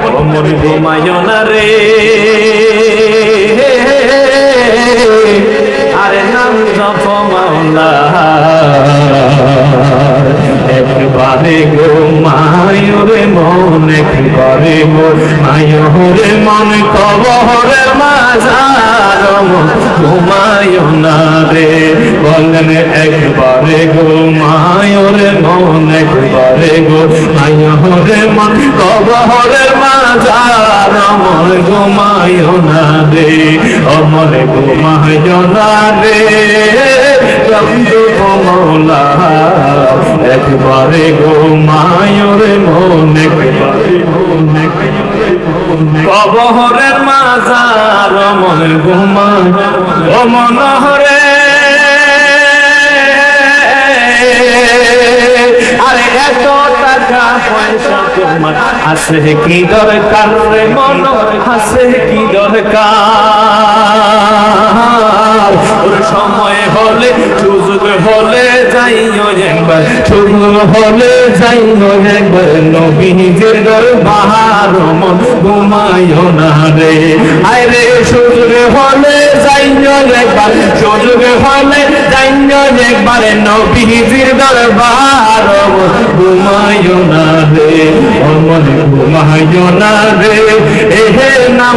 অমর ঘুমায় না রে আরে নাম জপ মাওলা একবারে ঘুমায় রে মন একবারে ঘুমায় রে মন কবরের মাঝার ঘুমায় না রে বলেন একবারে ঘুমায় রে মন একবারে ঘুমায় রে মন কবরের মাঝার অমর ঘুমায় না রে অমর ঘুমায় না রে মৌলা একবারে ঘুমায় রে মন একবারে কবরের মাঝার অমর ঘুমায় ও মনোহরে আরে এত টাকা পয়সা তোমার আছে কি দরকার রে মন আছে কি দরকার ওর সময় হলে সুযোগ হলে যাইও একবার সুযোগ হলে যাইও একবার নবীজির দরবার মন ঘুমায়ও না রে আরে সুযোগ হলে যাইও একবার সুযোগ হলে যাইও একবার নবীজির দরবার ঘুমায়ও না রে মন ঘুমায়ও না রে এহে নাম